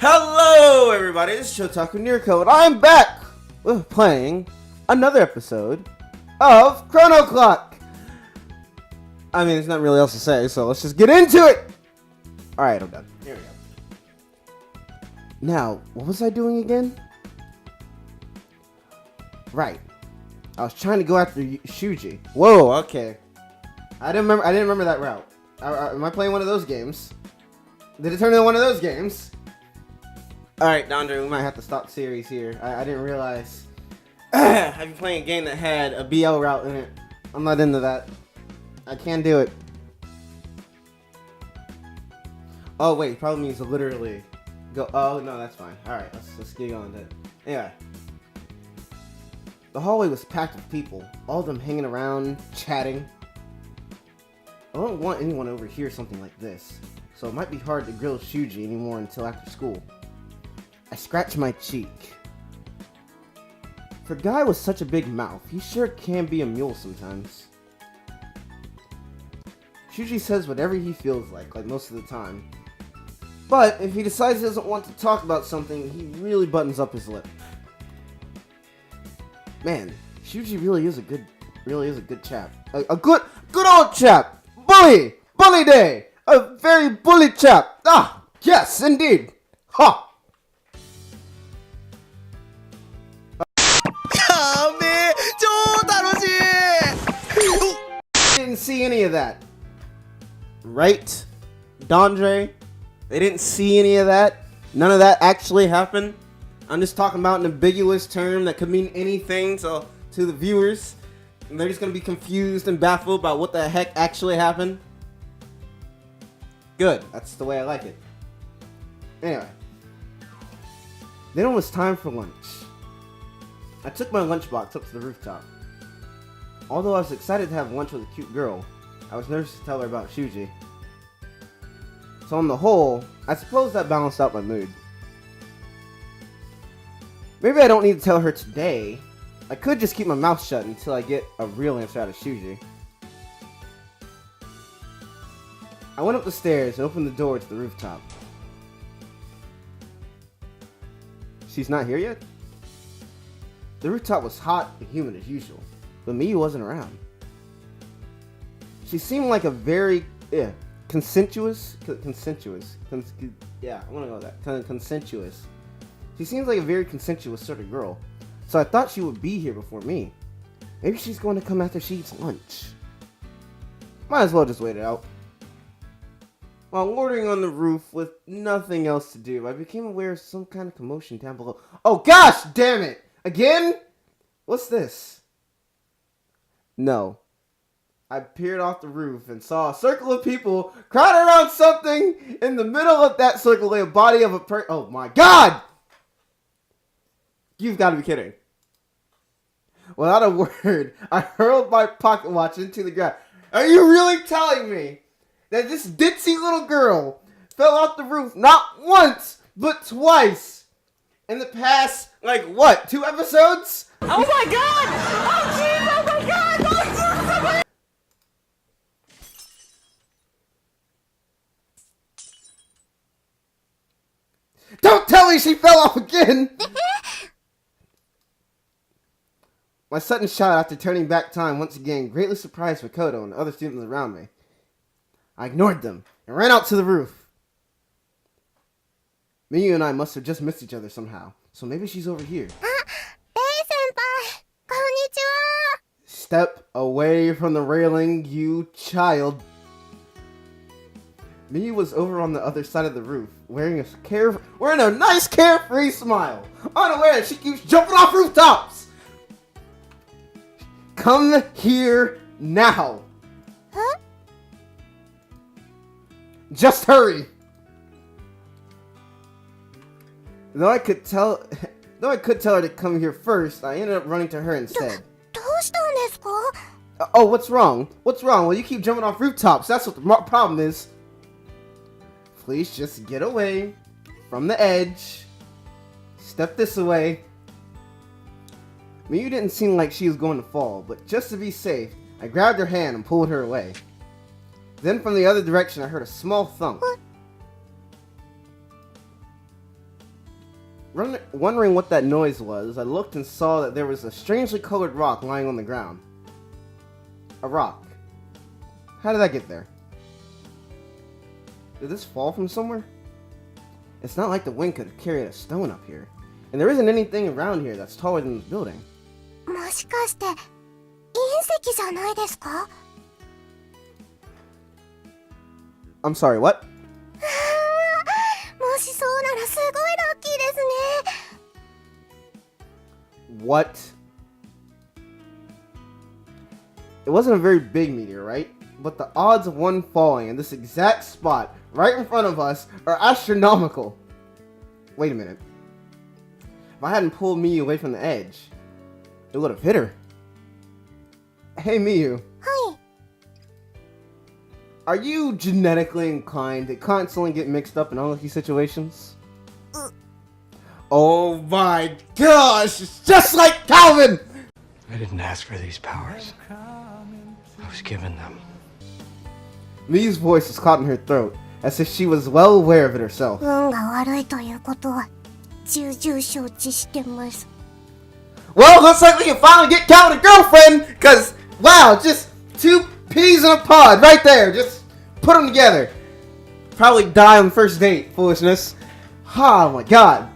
Hello, everybody. This is Chotakus Nerko, and I'm back with playing another episode of Chrono Clock. I mean, there's not really else to say, so let's just get into it. All right, I'm done. Here we go. Now, what was I doing again? Right, I was trying to go after Shuji. Whoa, okay. I didn't remember that route. Am I playing one of those games? Did it turn into one of those games? Alright, Dondre, we might have to stop the series here. I didn't realize. I've been playing a game that had a BL route in it. I'm not into that. I can't do it. Oh, wait, probably means to literally go. Oh, no, that's fine. Alright, let's get going then. Anyway. The hallway was packed with people. All of them hanging around, chatting. I don't want anyone to overhear something like this, so it might be hard to grill Shuji anymore until after school. I scratched my cheek. For a guy with such a big mouth, he sure can be a mule sometimes. Shuji says whatever he feels like most of the time. But if he decides he doesn't want to talk about something, he really buttons up his lip. Man, Shuji really is a good chap. A good old chap! Bully day! A very bully chap! Ah, yes, indeed! Ha! Didn't see any of that. Right? Dondre? They didn't see any of that? None of that actually happened? I'm just talking about an ambiguous term that could mean anything to the viewers. And they're just going to be confused and baffled about what the heck actually happened. Good. That's the way I like it. Anyway. Then it was time for lunch. I took my lunchbox up to the rooftop. Although I was excited to have lunch with a cute girl, I was nervous to tell her about Shuji. So on the whole, I suppose that balanced out my mood. Maybe I don't need to tell her today. I could just keep my mouth shut until I get a real answer out of Shuji. I went up the stairs and opened the door to the rooftop. She's not here yet? The rooftop was hot and humid as usual, but Miyu wasn't around. She seemed like a very, consensuous. She seems like a very consensuous sort of girl, so I thought she would be here before me. Maybe she's going to come after she eats lunch. Might as well just wait it out. While loitering on the roof with nothing else to do, I became aware of some kind of commotion down below. Oh gosh, damn it! Again? What's this? No. I peered off the roof and saw a circle of people crowded around something. In the middle of that circle lay a body of a oh my god! You've got to be kidding. Without a word, I hurled my pocket watch into the ground. Are you really telling me that this ditzy little girl fell off the roof not once, but twice? In the past, 2 episodes? Oh my god! Oh jeez! Oh my god! Oh jeez! Don't tell me she fell off again! My sudden shout after turning back time once again greatly surprised Makoto and the other students around me. I ignored them and ran out to the roof. Miyu and I must have just missed each other somehow, so maybe she's over here. Step away from the railing, you child. Miyu was over on the other side of the roof, wearing a nice carefree smile, unaware that she keeps jumping off rooftops. Come here now. Huh? Just hurry. Though I could tell her to come here first, I ended up running to her instead. Oh, what's wrong? What's wrong? Well, you keep jumping off rooftops. That's what the problem is. Please just get away from the edge. Step this way. Miyu didn't seem like she was going to fall, but just to be safe, I grabbed her hand and pulled her away. Then from the other direction, I heard a small thump. Wondering what that noise was, I looked and saw that there was a strangely colored rock lying on the ground. A rock. How did that get there? Did this fall from somewhere? It's not like the wind could have carried a stone up here. And there isn't anything around here that's taller than this building. もしかして隕石じゃないですか? I'm sorry, what? もしそうならすごいラッキーですね. What? It wasn't a very big meteor, right? But the odds of one falling in this exact spot right in front of us are astronomical. Wait a minute. If I hadn't pulled Miyu away from the edge, it would have hit her. Hey Miyu. はい。 Are you genetically inclined to constantly get mixed up in unlucky situations? Oh my gosh! It's just like Calvin! I didn't ask for these powers. I was given them. Miyu's voice was caught in her throat, as if she was well aware of it herself. 運が悪いということは重々承知してます。 Well, looks like we can finally get Calvin a girlfriend! Cause, wow, just 2 peas in a pod right there! Just put them together. Probably die on the first date, foolishness. Oh my god.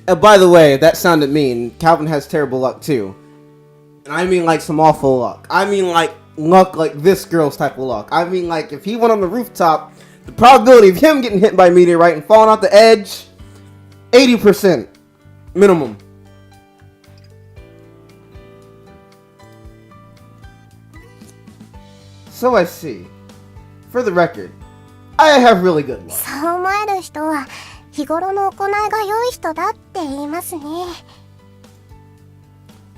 And by the way, that sounded mean. Calvin has terrible luck too. And I mean like some awful luck. I mean like luck like this girl's type of luck. I mean like if he went on the rooftop, the probability of him getting hit by a meteorite and falling off the edge, 80% minimum. So I see. For the record, I have really good luck. そう思える人は日頃の行いが良い人だって言いますね。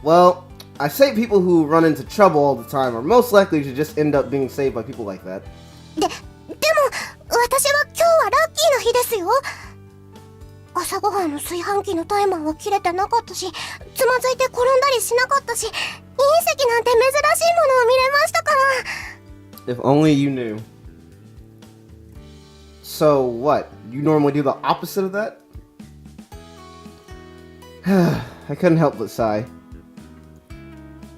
Well, I say people who run into trouble all the time are most likely to just end up being saved by people like that. でも私は今日はラッキーな日ですよ。朝ごはんの炊飯器のタイマーは切れてなかったし、つまずいて転んだりしなかったし、隕石なんて珍しいものを見れましたから。 If only you knew. So what? You normally do the opposite of that? I couldn't help but sigh.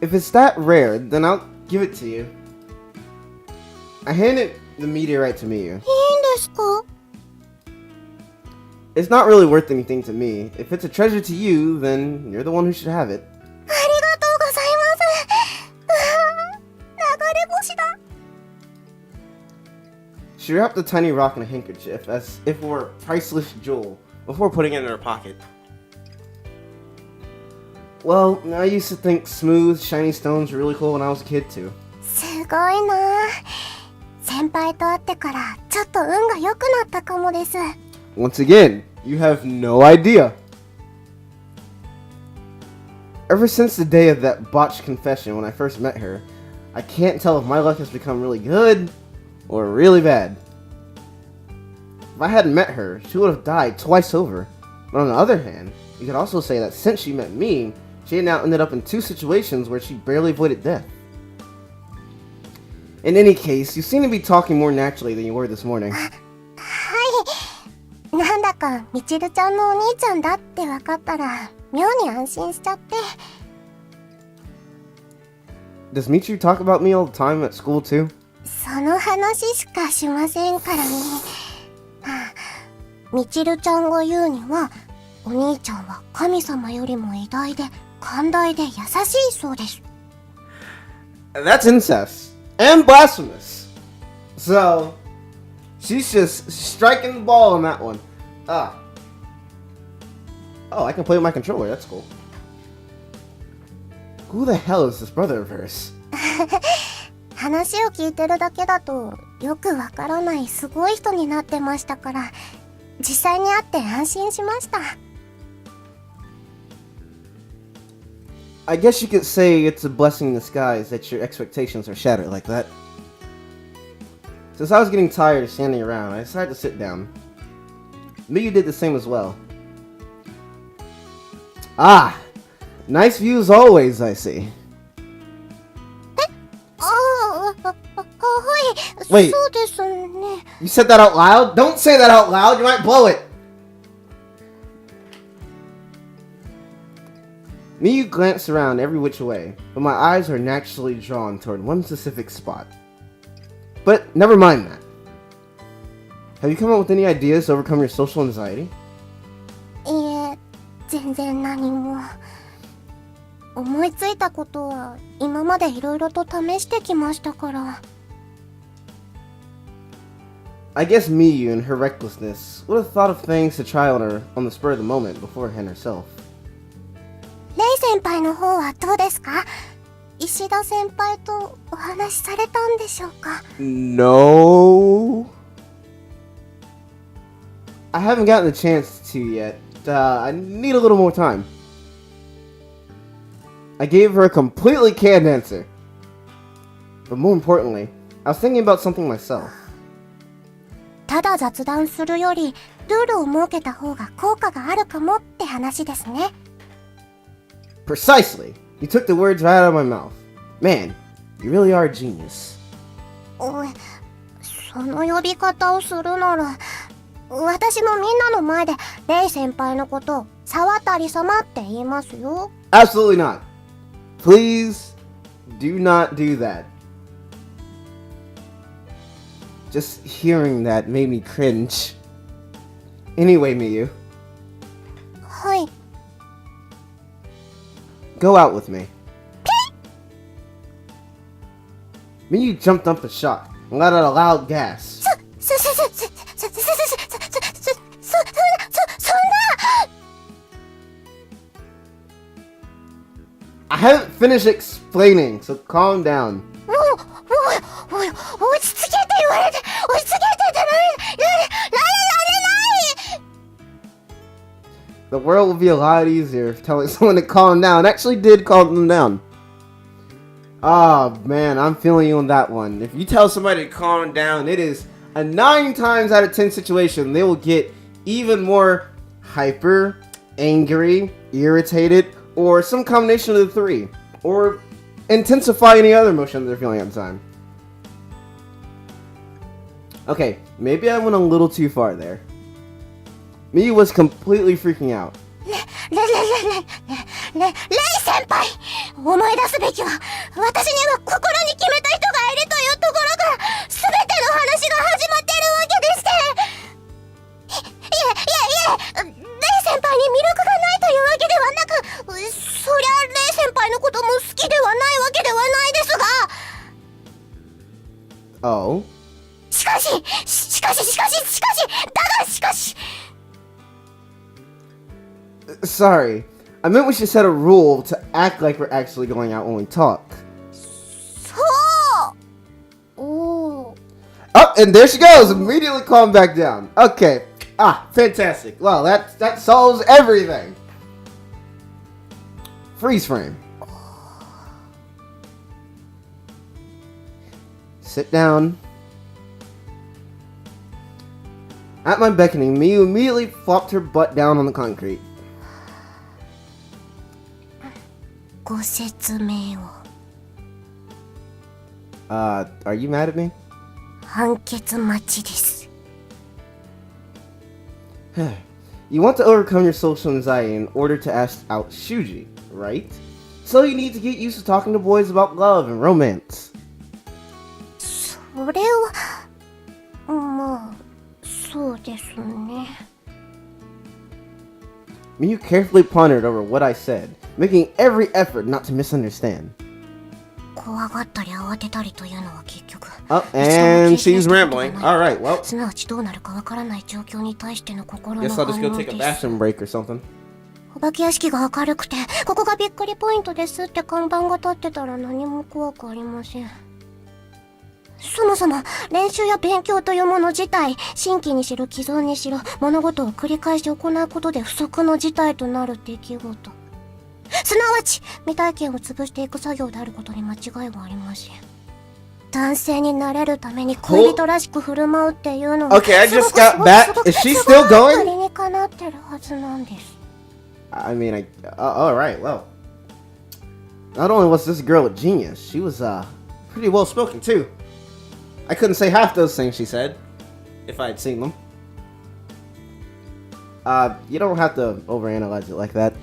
If it's that rare, then I'll give it to you. I handed the meteorite to Miyu. いいんですか? It's not really worth anything to me. If it's a treasure to you, then you're the one who should have it. ありがとうございます。流れ星だ。 She wrapped the tiny rock in a handkerchief as if it were a priceless jewel before putting it in her pocket. Well, I used to think smooth, shiny stones were really cool when I was a kid too. すごいな。先輩と会ってからちょっと運が良くなったかもです。 Once again, you have no idea. Ever since the day of that botched confession when I first met her, I can't tell if my luck has become really good or really bad. If I hadn't met her, she would have died twice over. But on the other hand, you could also say that since she met me, she had now ended up in 2 situations where she barely avoided death. In any case, you seem to be talking more naturally than you were this morning. はい。なんだかみちるちゃんのお兄ちゃんだって分かったら妙に安心しちゃって。 Does Michiru talk about me all the time at school too? その話しかしませんからね。みちるちゃんが言うには、お兄ちゃんは神様よりも偉大で寛大で優しいそうです。 That's incest and blasphemous. So, she's just striking the ball on that one. Oh, I can play with my controller. That's cool. Who the hell is this brother of hers? 話を聞いてるだけだとよくわからないすごい人になってましたから、実際に会って安心しました。 I guess you could say it's a blessing in disguise that your expectations are shattered like that. Since I was getting tired of standing around, I decided to sit down. Miyu did the same as well. Ah! Nice view as always, I see. はい、 Wait. そうですね。 You said that out loud? Don't say that out loud, you might blow it! Miyu glanced around every which way, but my eyes are naturally drawn toward one specific spot. But never mind that. Have you come up with any ideas to overcome your social anxiety? いえ、全然何も。思いついたことは今までいろいろと試してきましたから。I guess Miyu, in her recklessness, would have thought of things to try on the spur of the moment beforehand herself. レイ先輩の方はどうですか？石田先輩とお話しされたんでしょうか？ No. I haven't gotten the chance to yet. I need a little more time. I gave her a completely canned answer. But more importantly, I was thinking about something myself. ただ雑談するよりルールを設けた方が効果があるかもって話ですね。Precisely! You took the words right out of my mouth. Man, you really are a genius. その呼び方をするなら、私もみんなの前でレイ先輩のことを沢渡様って言いますよ。Absolutely not. Please, do not do that. Just hearing that made me cringe. Anyway, Miyu. はい。Go out with me. Miyu jumped up a shock and let out a loud gasp. そんな I haven't finished explaining, so calm down. おい、落ち着けて言われて、落ち着けてってられない。 The world will be a lot easier if telling someone to calm down actually did calm them down. Ah, man, I'm feeling you on that one. If you tell somebody to calm down, it is a 9 times out of 10 situation they will get even more hyper, angry, irritated, or some combination of the 3, or intensify any other emotion they're feeling at the time. Okay, maybe I went a little too far there. Miyu was completely freaking out. レイ先輩、思い出すべきは私には心に決めた人がいるというところから全ての話が始まっているわけでして。レイ先輩に魅力がないというわけではなく、そりゃレイ先輩のことも好きではないわけではないですが。Oh? しかし、だがしかし。Sorry, I meant we should set a rule to act like we're actually going out when we talk. そう。おー。 Oh, and there she goes, immediately calm back down. Okay, fantastic. Well, that solves everything. Freeze frame. Sit down. At my beckoning, Miyu immediately flopped her butt down on the concrete. ご説明を。Are you mad at me? 判決待ちです。You want to overcome your social anxiety in order to ask out Shuji, right? So you need to get used to talking to boys about love and romance. それは、まあ、そうですね。Miyu carefully pondered over what I said, making every effort not to misunderstand. 怖がったり慌てたりというのは結局。Oh, and she's rambling. Alright, well. すなわちどうなるかわからない状況に対しての心の Guess 反 I'll just go 応 take a です。 bathroom break or something. お化け屋敷が明るくて、ここがびっくりポイントですって看板が立ってたら何も怖くありません。そもそも練習や勉強というもの自体、新規にしろ既存にしろ物事を繰り返し行うことで不測の事態となる出来事、すなわち未体験を潰していく作業であることに間違いはありません。男性になれるために恋人らしく振る舞うっていうのは Okay, I just got back. Is she still going? 理にかなってるはずなんです。 I mean, alright, well. Not only was this girl a genius, she was, pretty well spoken too. I couldn't say half those things she said, if I had seen them. You don't have to overanalyze it like that.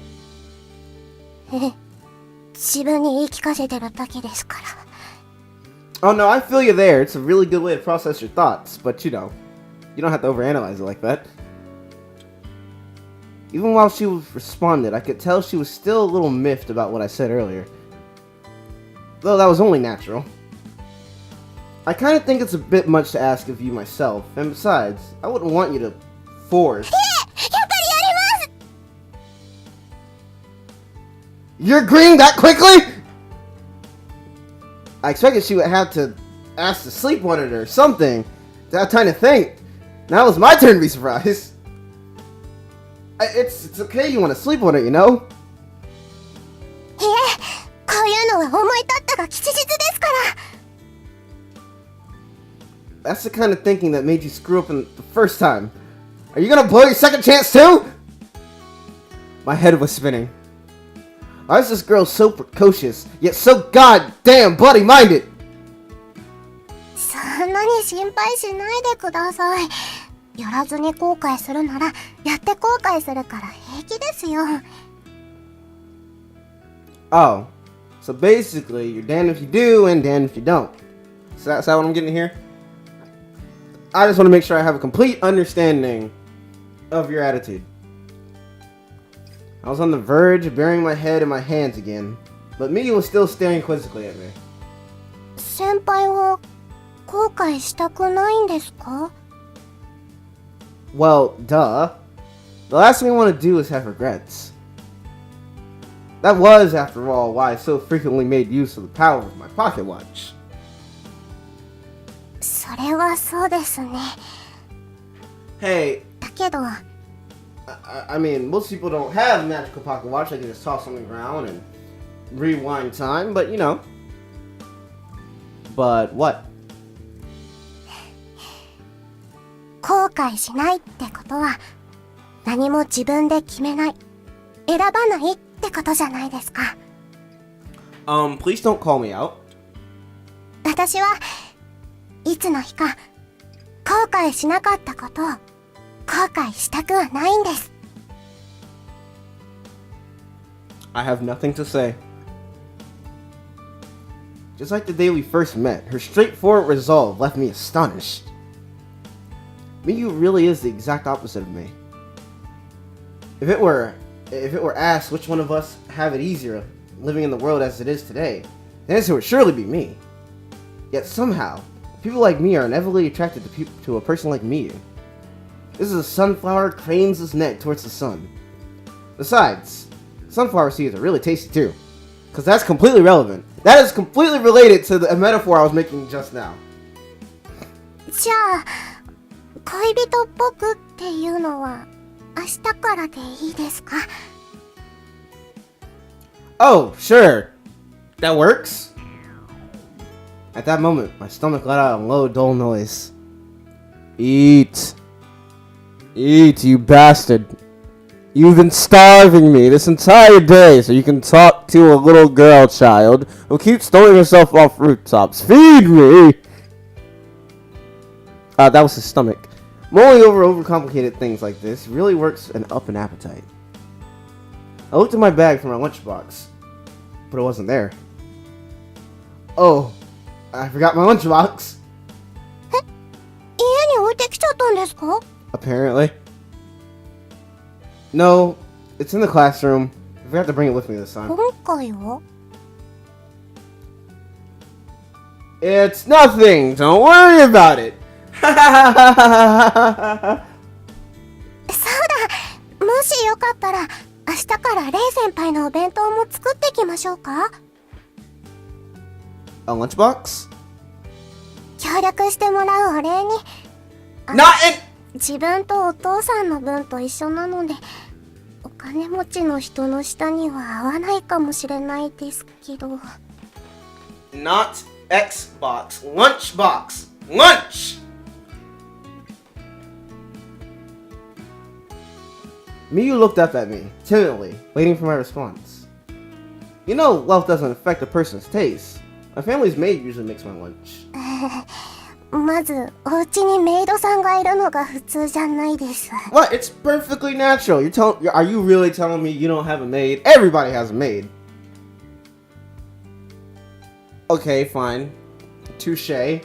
自分に言い聞かせてるだけですから。 Oh no, I feel you there. It's a really good way to process your thoughts, but you know, you don't have to overanalyze it like that. Even while she responded, I could tell she was still a little miffed about what I said earlier. Though that was only natural. I kind of think it's a bit much to ask of you myself, and besides, I wouldn't want you to force. You're agreeing that quickly? I expected she would have to ask to sleep on it or something, to have time to think. Now it's my turn to be surprised. It's okay you want to sleep on it, you know? いえ、こういうのは思い立ったが吉日ですから。 That's the kind of thinking that made you screw up in the first time. Are you gonna blow your second chance too? My head was spinning. Why is this girl so precocious, yet so goddamn bloody-minded? そんなに心配しないでください。やらずに後悔するなら、やって後悔するから平気ですよ。 Oh, so basically, you're damned if you do and damned if you don't. So that's what I'm getting here? I just want to make sure I have a complete understanding of your attitude. I was on the verge of burying my head in my hands again, but Mia was still staring quizzically at me. 先輩は後悔したくないんですか? Well, duh. The last thing I want to do is have regrets. That was, after all, why I so frequently made use of the power of my pocket watch. それはそうですね。 Hey, だけど、 I mean, most people don't have a magical pocket watch. They can just toss on the ground and rewind time, but you know. But what? 後悔しないってことは、何も自分で決めない、選ばないってことじゃないですか。 Please don't call me out. 私はいつの日か後悔しなかったことを後悔したくはないんです。 I have nothing to say. Just like the day we first met, her straightforward resolve left me astonished. Miyu really is the exact opposite of me. If it were asked which one of us have it easier living in the world as it is today, the answer would surely be me. Yet somehow, people like me are inevitably attracted to a person like Miyu. This is a sunflower cranes its neck towards the sun. Besides, sunflower seeds are really tasty too. Because that's completely relevant. That is completely related to the metaphor I was making just now. じゃあ、恋人っぽくっていうのは明日からでいいですか? Oh, sure. That works. At that moment, my stomach let out a low, dull noise. Eat. Eat, you bastard. You've been starving me this entire day so you can talk to a little girl child who keeps throwing herself off rooftops. Feed me! That was his stomach. Mulling over overcomplicated things like this really works up an appetite. I looked in my bag for my lunchbox, but it wasn't there. Oh, I forgot my lunchbox. 家に置いてきちゃったんですか? Apparently. No, it's in the classroom. I forgot to bring it with me this time. 今回は? It's nothing. Don't worry about it. そうだ、もしよかったら明日からレイ先輩のお弁当も作ってきましょうか? A lunchbox? 協力してもらうお礼に。 Not in... 自分とお父さんの分と一緒なので、お金持ちの人の舌には合わないかもしれないですけど。 Not Xbox. Lunchbox. Lunch! Miyu looked up at me, timidly, waiting for my response. You know, wealth doesn't affect a person's taste. My family's maid usually makes my lunch. まず、お家にメイドさんがいるのが普通じゃないです。 What? It's perfectly natural. Are you really telling me you don't have a maid? Everybody has a maid. Okay, fine. Touche. I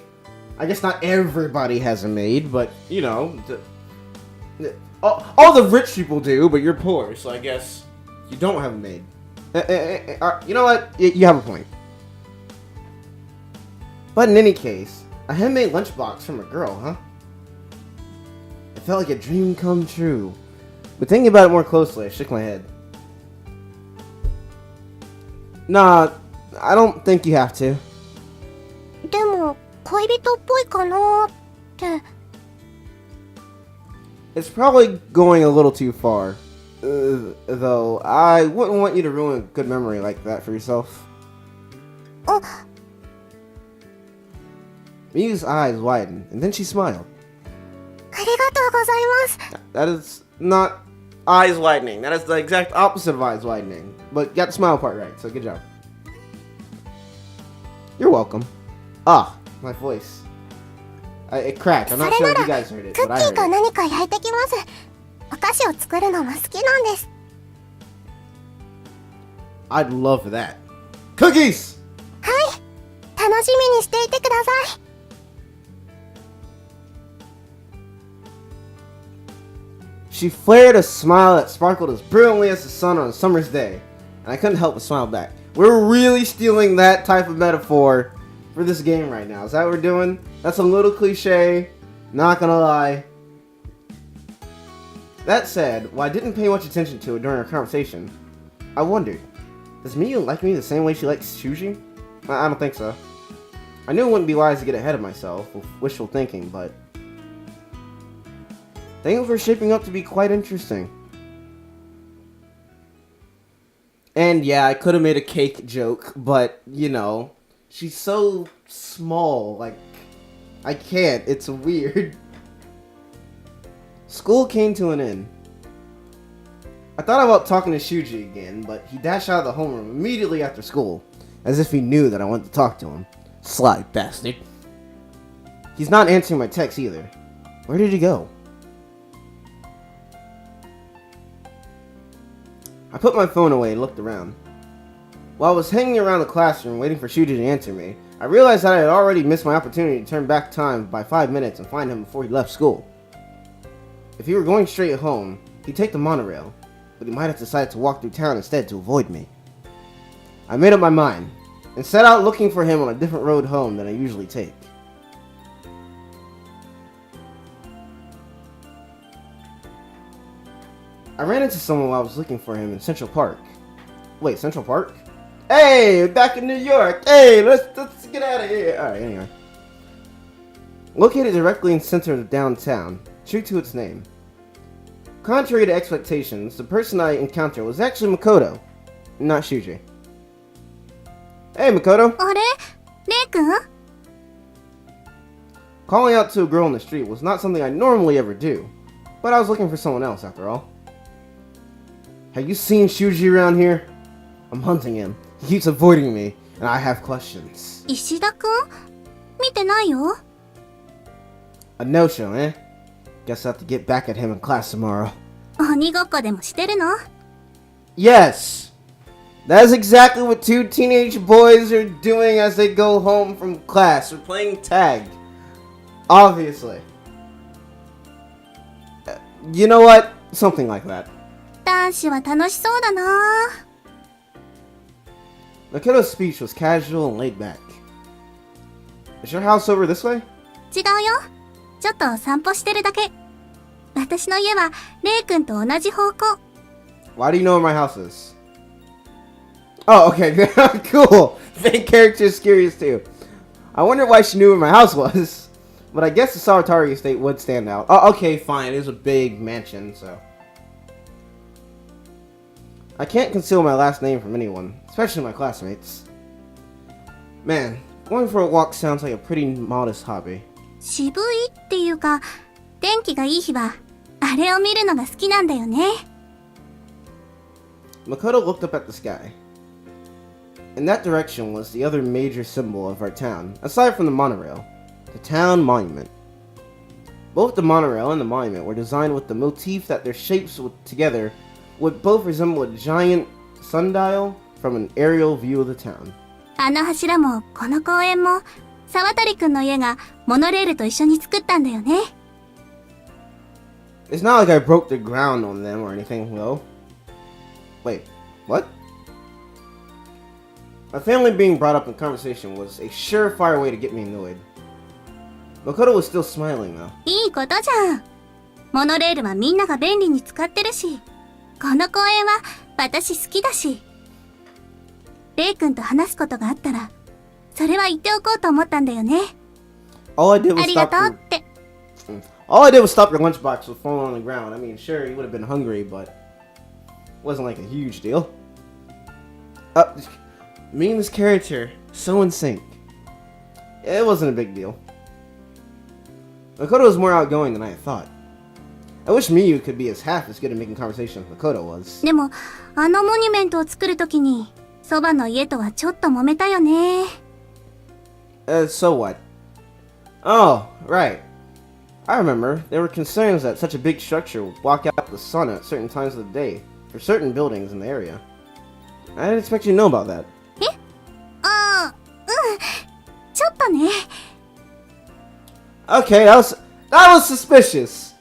guess not everybody has a maid, but, you know, all the rich people do, but you're poor, so I guess you don't have a maid. You know what? You have a point. But in any case, a handmade lunchbox from a girl, huh? It felt like a dream come true. But thinking about it more closely, I shook my head. Nah, I don't think you have to. でも恋人っぽいかなって。 It's probably going a little too far. Though, I wouldn't want you to ruin a good memory like that for yourself. Miu's eyes widened, and then she smiled. ありがとうございます。 That is not eyes widening. That is the exact opposite of eyes widening. But you got the smile part right, so good job. You're welcome. Ah, my voice. It cracked. I'm not sure if you guys heard it, ク but ッ I キー heard か it. 何か焼いてきます。お菓子を作るのが好きなんです。 I'd love that. Cookies! はい。楽しみにしていてください。 She flared a smile that sparkled as brilliantly as the sun on a summer's day, and I couldn't help but smile back. We're really stealing that type of metaphor for this game right now. Is that what we're doing? That's a little cliche, not gonna lie. That said, while I didn't pay much attention to it during our conversation, I wondered, does Miyu like me the same way she likes Shuji? I don't think so. I knew it wouldn't be wise to get ahead of myself with wishful thinking, but things were shaping up to be quite interesting. And yeah, I could have made a cake joke, but, you know, she's so small, like, I can't, it's weird. School came to an end. I thought about talking to Shuji again, but he dashed out of the homeroom immediately after school, as if he knew that I wanted to talk to him. Sly bastard. He's not answering my texts either. Where did he go? I put my phone away and looked around. While I was hanging around the classroom waiting for Shuji to answer me, I realized that I had already missed my opportunity to turn back time by 5 minutes and find him before he left school. If he were going straight home, he'd take the monorail, but he might have decided to walk through town instead to avoid me. I made up my mind, and set out looking for him on a different road home than I usually take. I ran into someone while I was looking for him in Central Park. Wait, Central Park? Hey, back in New York! Hey, let's get out of here! Alright, anyway. Located directly in the center of downtown, true to its name. Contrary to expectations, the person I encountered was actually Makoto, not Shuji. Hey, Makoto! あれレイ君 Calling out to a girl on the street was not something I normally ever do, but I was looking for someone else after all. Have you seen Shuji around here? I'm hunting him. He keeps avoiding me, and I have questions. 石田君見てないよ。 A no-show, eh? Guess I'll have to get back at him in class tomorrow. 鬼ごっこでもしてるの Yes! That's exactly what two teenage boys are doing as they go home from class. They're playing tag. Obviously. You know what? Something like that. 男子は楽しそうだな。 Makoto's speech was casual and laid back. Is your house over this way? 違うよ。ちょっと散歩してるだけ。私の家はレイ君と同じ方向。 Why do you know where my house is? Oh, okay. Cool. Fake character is curious too. I wonder why she knew where my house was. But I guess the Saratari estate would stand out. Oh, okay, fine. It was a big mansion, so. I can't conceal my last name from anyone, especially my classmates. Man, going for a walk sounds like a pretty modest hobby. 渋いっていうか、天気がいい日はあれを見るのが好きなんだよね。 Makoto looked up at the sky. In that direction was the other major symbol of our town, aside from the monorail, the town monument. Both the monorail and the monument were designed with the motif that their shapes would both resemble a giant sundial from an aerial view of the town. あの柱もこの公園も沢渡くんの家がモノレールと一緒に作ったんだよね。 It's not like I broke the ground on them or anything, though. Wait, what? My family being brought up in conversation was a surefire way to get me annoyed. Makoto was still smiling, though. いいことじゃん。モノレールはみんなが便利に使ってるし、この公園は私好きだし。レイ君と話すことがあったら、それは言っておこうと思ったんだよね。All I did was ありが stop とう your... って。All I did was stop your lunchbox from falling on the ground. I mean, sure, you would have been hungry, but it wasn't like a huge deal. Me and this character, so in sync. It wasn't a big deal. Makoto was more outgoing than I had thought. I wish Miyu could be as half as good at making conversation as Makoto was. でも、あのモニュメントを作るときに、そばの家とはちょっと揉めたよね。So what? Oh, right. I remember, there were concerns that such a big structure would block out the sun at certain times of the day for certain buildings in the area. I didn't expect you to know about that. え？ああ、うん。ちょっとね。Okay, that was suspicious.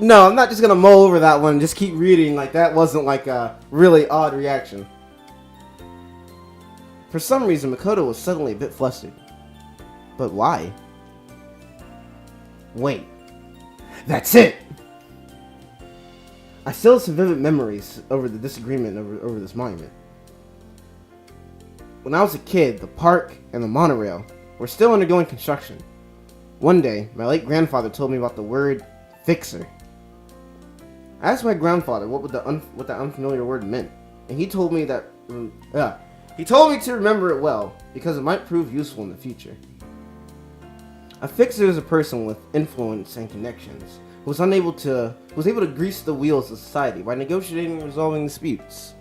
No, I'm not just gonna mull over that one and just keep reading like that wasn't like a really odd reaction. For some reason, Makoto was suddenly a bit flustered. But why? Wait. That's it! I still have some vivid memories over the disagreement over this monument. When I was a kid, the park and the monorail were still undergoing construction. One day, my late grandfather told me about the word fixer. I asked my grandfather what that unfamiliar word meant, and he told me that he told me to remember it well because it might prove useful in the future. A fixer is a person with influence and connections who was able to grease the wheels of society by negotiating and resolving disputes.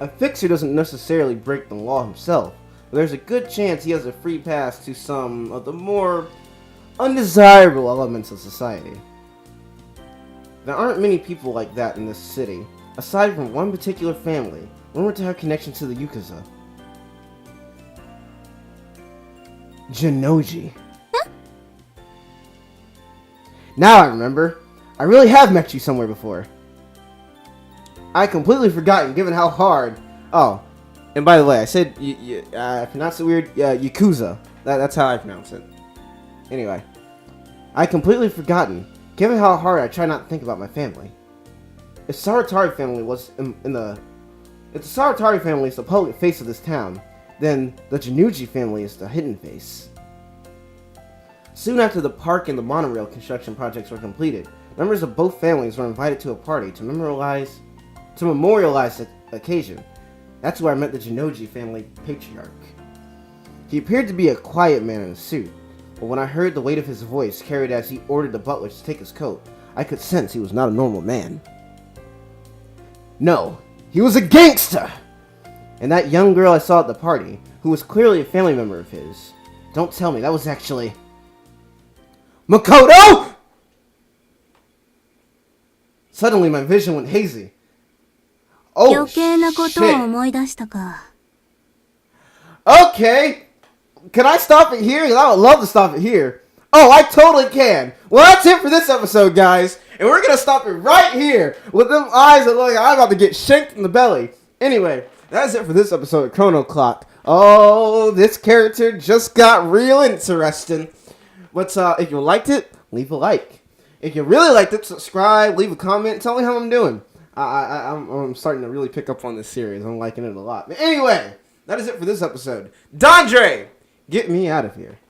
A fixer doesn't necessarily break the law himself, but there's a good chance he has a free pass to some of the more undesirable elements of society. There aren't many people like that in this city, aside from one particular family, rumored to have connection to the Yakuza. Jinoji. Now I remember. I really have met you somewhere before. I completely forgotten, given how hard... Oh, and by the way, I said, I pronounced it weird, Yakuza. That's how I pronounce it. Anyway, I completely forgotten, given how hard I try not to think about my family. If Saratari family was if the Saratari family is the public face of this town, then the Jinoji family is the hidden face. Soon after the park and the monorail construction projects were completed, members of both families were invited to a party to memorialize the occasion. That's where I met the Jinoji family patriarch. He appeared to be a quiet man in a suit, but when I heard the weight of his voice carried as he ordered the butler to take his coat, I could sense he was not a normal man. No, he was a gangster! And that young girl I saw at the party, who was clearly a family member of his, don't tell me that was actually... Makoto! Suddenly my vision went hazy. Oh, 余計なことを shit. 思い出したか。 Okay! Can I stop it here? 'Cause I would love to stop it here. Oh, I totally can. Well, that's it for this episode, guys. And we're gonna stop it right here with them eyes that look like I'm about to get shanked in the belly. Anyway, that's it for this episode of Chrono Clock. Oh, this character just got real interesting. But if you liked it, leave a like. If you really liked it, subscribe, leave a comment, tell me how I'm doing. I'm starting to really pick up on this series. I'm liking it a lot. But anyway, that is it for this episode. Dondre, get me out of here.